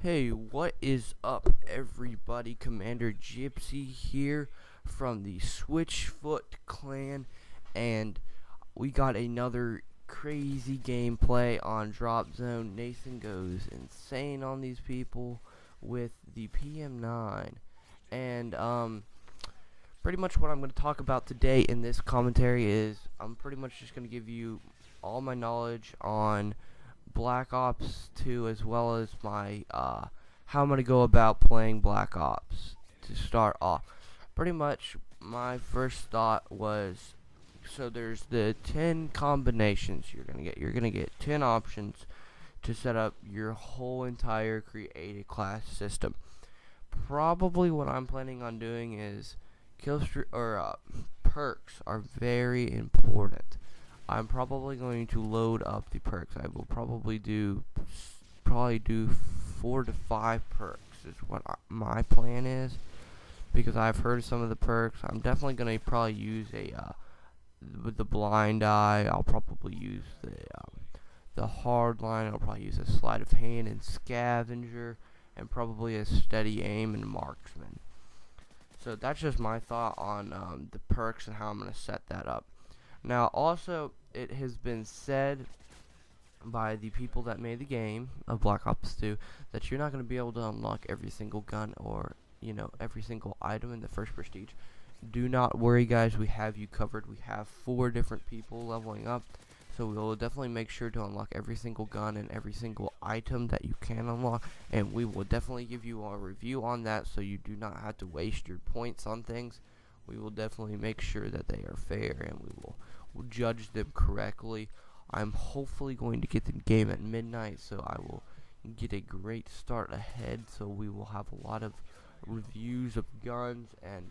Hey, what is up, everybody? Commander Gypsy here from the SwitchfootClan, and we got another crazy gameplay on Drop Zone. Nathan goes insane on these people with the PM9, and pretty much what I'm going to talk about today in this commentary is I'm pretty much just going to give you all my knowledge on Black Ops 2, as well as my how I'm gonna go about playing Black Ops to start off. Pretty much my first thought was, so there's the 10 combinations you're gonna get. You're gonna get 10 options to set up your whole entire created class system. Probably what I'm planning on doing is perks are very important. I'm probably going to load up the perks. I will probably do 4 to 5 perks is what my plan is, because I've heard some of the perks. I'm definitely going to probably use with the blind eye. I'll probably use the hard line. I'll probably use a sleight of hand and scavenger, and probably a steady aim and marksman. So that's just my thought on the perks and how I'm going to set that up. Now, also, it has been said by the people that made the game of Black Ops 2 that you're not going to be able to unlock every single gun or, every single item in the first prestige. Do not worry, guys. We have you covered. We have 4 different people leveling up, so we will definitely make sure to unlock every single gun and every single item that you can unlock, and we will definitely give you a review on that, so you do not have to waste your points on things. We will definitely make sure that they are fair, and we will judge them correctly. I'm hopefully going to get the game at midnight, so I will get a great start ahead, so we will have a lot of reviews of guns and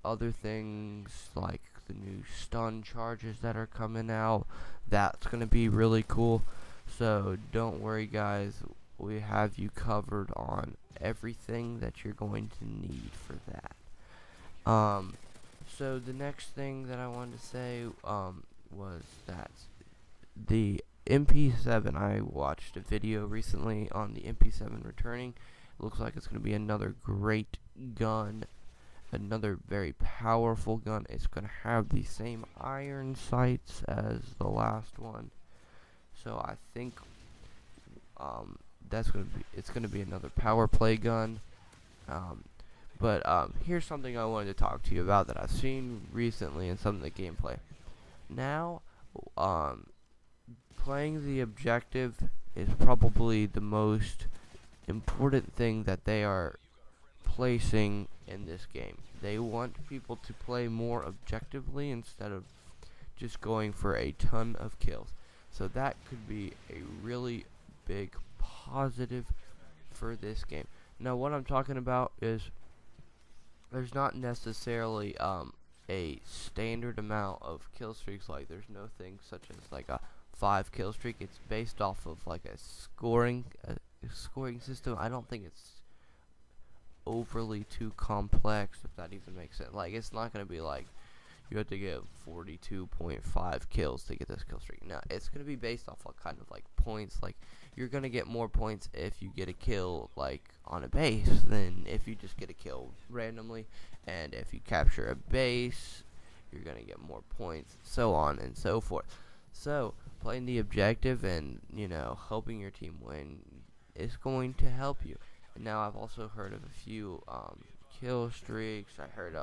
other things like the new stun charges that are coming out. That's going to be really cool, so don't worry, guys. We have you covered on everything that you're going to need for that. So the next thing that I wanted to say was that the MP7, I watched a video recently on the MP7 returning. It looks like it's going to be another great gun, another very powerful gun. It's going to have the same iron sights as the last one. So I think it's going to be another power play gun. But here's something I wanted to talk to you about that I've seen recently in some of the gameplay. Now, playing the objective is probably the most important thing that they are placing in this game. They want people to play more objectively instead of just going for a ton of kills. So that could be a really big positive for this game. Now, what I'm talking about is there's not necessarily a standard amount of kill streaks. Like, there's no thing such as like a 5 kill streak. It's based off of like a scoring system. I don't think it's overly too complex, if that even makes sense. Like, it's not going to be like you have to get 42.5 kills to get this kill streak. No, it's going to be based off of kind of like points. Like, you're going to get more points if you get a kill like on a base than if you just get a kill randomly. And if you capture a base, you're going to get more points, so on and so forth. So playing the objective and, helping your team win is going to help you. And now I've also heard of a few kill streaks. I heard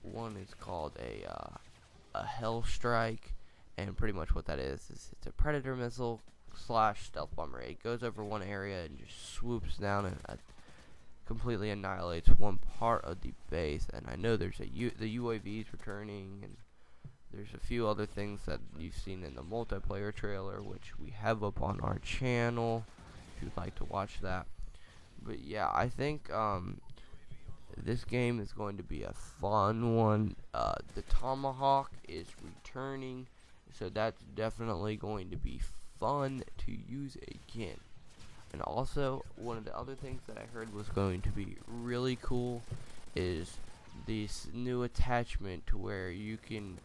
one is called a hell strike, and pretty much what that is it's a predator missile / stealth bomber. It goes over one area and just swoops down and completely annihilates one part of the base. And I know there's the UAVs returning, and there's a few other things that you've seen in the multiplayer trailer, which we have up on our channel if you'd like to watch that. But yeah, I think this game is going to be a fun one. The Tomahawk is returning, so that's definitely going to be fun to use again. And also, one of the other things that I heard was going to be really cool is this new attachment to where you can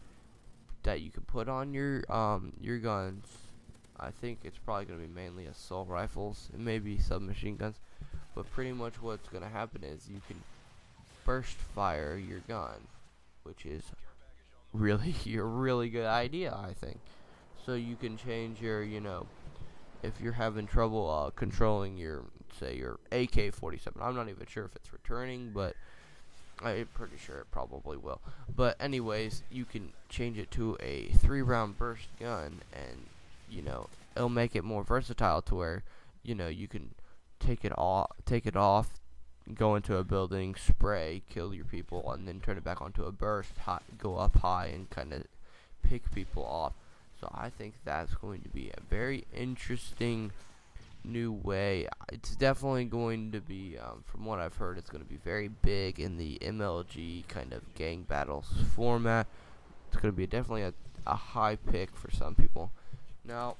put on your guns I think it's probably going to be mainly assault rifles and maybe submachine guns. But pretty much what's going to happen is you can burst fire your gun, which is really a really good idea, I think. So you can change your, if you're having trouble controlling your, say, your AK-47. I'm not even sure if it's returning, but I'm pretty sure it probably will. But anyways, you can change it to a 3-round burst gun, and it'll make it more versatile to where you can take it off, go into a building, spray, kill your people, and then turn it back onto a burst, go up high, and kind of pick people off. So I think that's going to be a very interesting new way. It's definitely going to be, from what I've heard, it's going to be very big in the MLG kind of gang battles format. It's going to be definitely a high pick for some people. Now,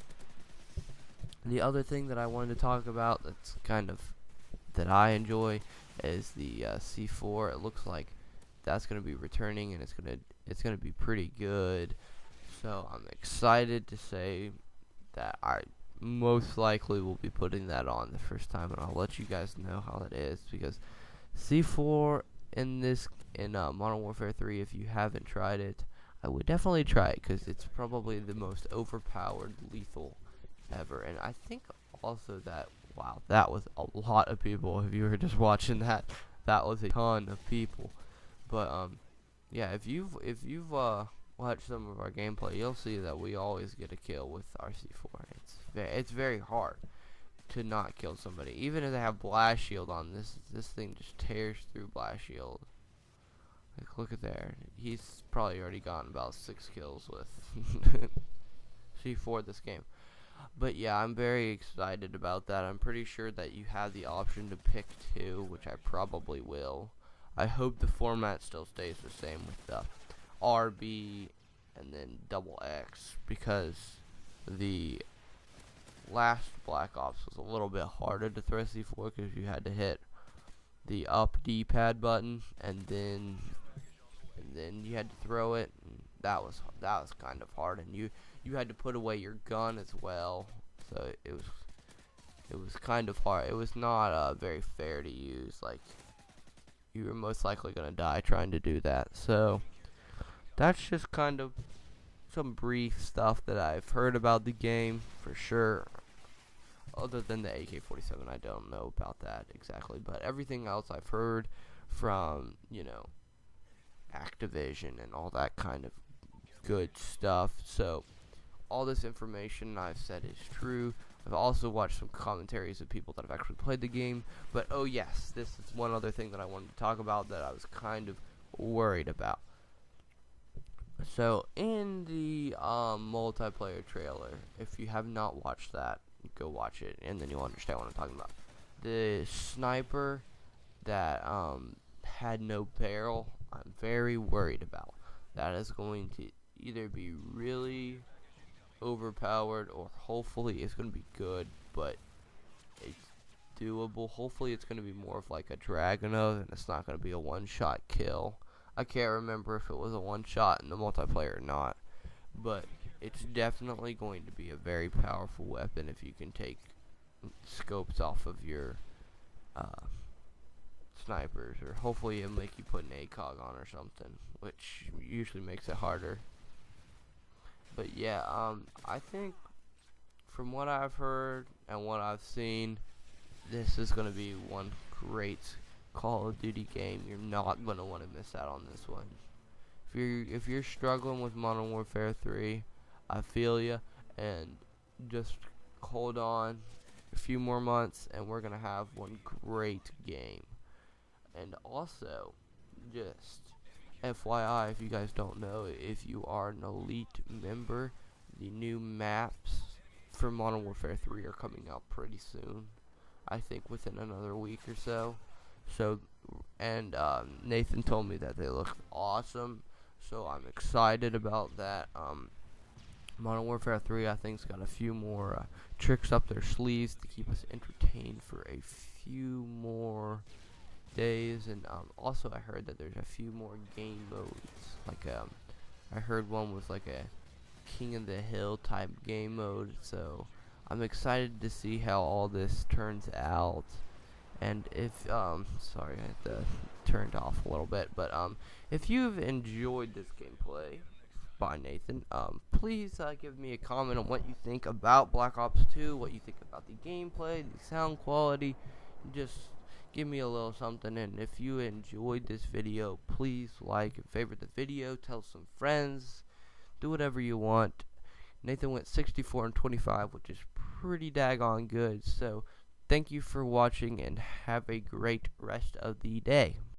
the other thing that I wanted to talk about that's kind of that I enjoy is the C4. It looks like that's going to be returning, and it's gonna be pretty good. So I'm excited to say that I most likely will be putting that on the first time, and I'll let you guys know how it is, because C4 in Modern Warfare 3, if you haven't tried it, I would definitely try it, because it's probably the most overpowered lethal ever. And I think also that, wow, that was a lot of people. If you were just watching that was a ton of people. But yeah, if you've watch some of our gameplay, you'll see that we always get a kill with our C4. It's very hard to not kill somebody, even if they have blast shield on. This thing just tears through blast shield. Like, look at there. He's probably already gotten about 6 kills with C4 this game. But yeah, I'm very excited about that. I'm pretty sure that you have the option to pick 2, which I probably will. I hope the format still stays the same with the RB and then double X, because the last Black Ops was a little bit harder to throw C4 because you had to hit the up D-pad button and then you had to throw it. And that was kind of hard, and you had to put away your gun as well, so it was kind of hard. It was not very fair to use. Like, you were most likely gonna die trying to do that. So that's just kind of some brief stuff that I've heard about the game, for sure. Other than the AK-47, I don't know about that exactly, but everything else I've heard from, Activision and all that kind of good stuff. So all this information I've said is true. I've also watched some commentaries of people that have actually played the game. But oh yes, this is one other thing that I wanted to talk about that I was kind of worried about. So in the multiplayer trailer, if you have not watched that, go watch it, and then you'll understand what I'm talking about. The sniper that had no barrel, I'm very worried about. That is going to either be really overpowered, or hopefully it's going to be good, but it's doable. Hopefully it's going to be more of like a Dragunov, and it's not going to be a one-shot kill. I can't remember if it was a one-shot in the multiplayer or not, but it's definitely going to be a very powerful weapon if you can take scopes off of your snipers, or hopefully it'll make you put an ACOG on or something, which usually makes it harder. But yeah, I think from what I've heard and what I've seen, this is going to be one great Call of Duty game. You're not going to want to miss out on this one. If you're struggling with Modern Warfare 3, I feel ya, and just hold on a few more months and we're going to have one great game. And also, just FYI, if you guys don't know, if you are an elite member, the new maps for Modern Warfare 3 are coming out pretty soon. I think within another week or so. And Nathan told me that they look awesome, so I'm excited about that. Modern Warfare 3, I think, has got a few more tricks up their sleeves to keep us entertained for a few more days. And also I heard that there's a few more game modes. Like I heard one was like a King of the Hill type game mode, so I'm excited to see how all this turns out. And if sorry, I had to turned off a little bit, but if you've enjoyed this gameplay by Nathan, please give me a comment on what you think about Black Ops 2, what you think about the gameplay, the sound quality. Just give me a little something. And if you enjoyed this video, please like and favorite the video, tell some friends, do whatever you want. Nathan went 64 and 25, which is pretty daggone good. So thank you for watching and have a great rest of the day.